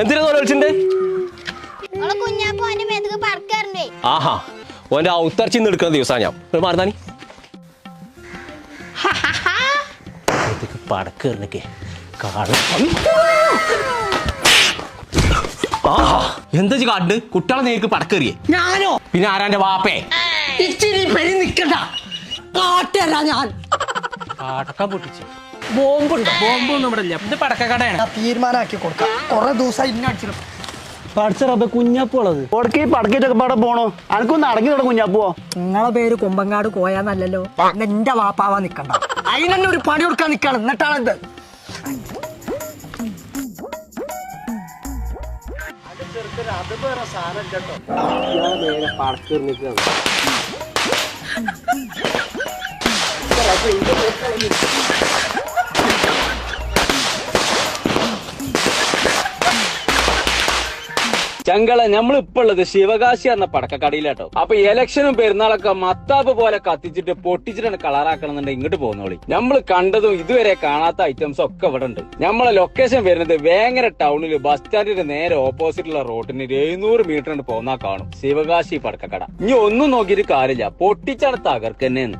എന്തിനാ വിളിച്ചിട്ടുണ്ട്? ആഹാ, ഓന്റെ ഔത്തർച്ചിന്ന് എടുക്കുന്ന ദിവസാ ഞാൻ മാറുന്നാനി പടക്കേറിനൊക്കെ എന്താ കാണ്ട് കുട്ടികളെ നേർക്ക് പടക്കേറിയേ? ഞാനോ? പിന്നെ ആരാന്റെ വാപ്പേ? ഇച്ചിരി പെരി നിക്കണ്ട, കാട്ടല്ല ഞാൻ പടക്കം പൊട്ടിച്ചു. ബോംബൊന്നും ഇവിടെ ഇല്ല. ഇത് പടക്കക്കടയാണ്. തീരുമാനമാക്കി കൊടുക്കാം. കുറെ ദിവസം ഇന്നടിച്ചു പഠിച്ചറബ കുഞ്ഞാപ്പുള്ളത് ഓടക്ക് പടക്കിട്ടൊക്കെ പാടെ പോണോ? അനക്കൊന്ന് അടങ്ങി തുടങ്ങും കുഞ്ഞാപ്പുവോ. നിങ്ങളെ പേര് കുമ്പങ്ങാട് കോയാന്നല്ലല്ലോ. എന്റെ വാപ്പാവാ നിക്കണ്ട, അതിനെന്നെ ഒരു പണി കൊടുക്കാൻ നിക്കണം. എന്നിട്ടാണെന്ത് അത് വേറെ സാധനം കേട്ടോ. ചങ്കള നമ്മളിപ്പോ ഉള്ളത് ശിവകാശി എന്ന പടക്കക്കടയിലാട്ടോ. അപ്പൊ ഇലക്ഷനും പെരുന്നാളൊക്കെ മത്താപ്പ് പോലെ കത്തിച്ചിട്ട് പൊട്ടിച്ചിട്ടാണ് കളറാക്കണം എന്നുണ്ടെങ്കിൽ ഇങ്ങോട്ട് പോകുന്നോളി. നമ്മൾ കണ്ടതും ഇതുവരെ കാണാത്ത ഐറ്റംസ് ഒക്കെ ഇവിടെ ഉണ്ട്. നമ്മളെ ലൊക്കേഷൻ വരുന്നത് വേങ്ങര ടൗണിൽ ബസ് സ്റ്റാൻഡിന്റെ നേരെ ഓപ്പോസിറ്റുള്ള റോഡിന് 700 മീറ്റർ പോന്നാ കാണും ശിവകാശി പടക്കക്കട. ഇനി ഒന്നും നോക്കിയിട്ട് കാര്യമില്ല, പൊട്ടിച്ചട തകർക്കന്നെന്ന്.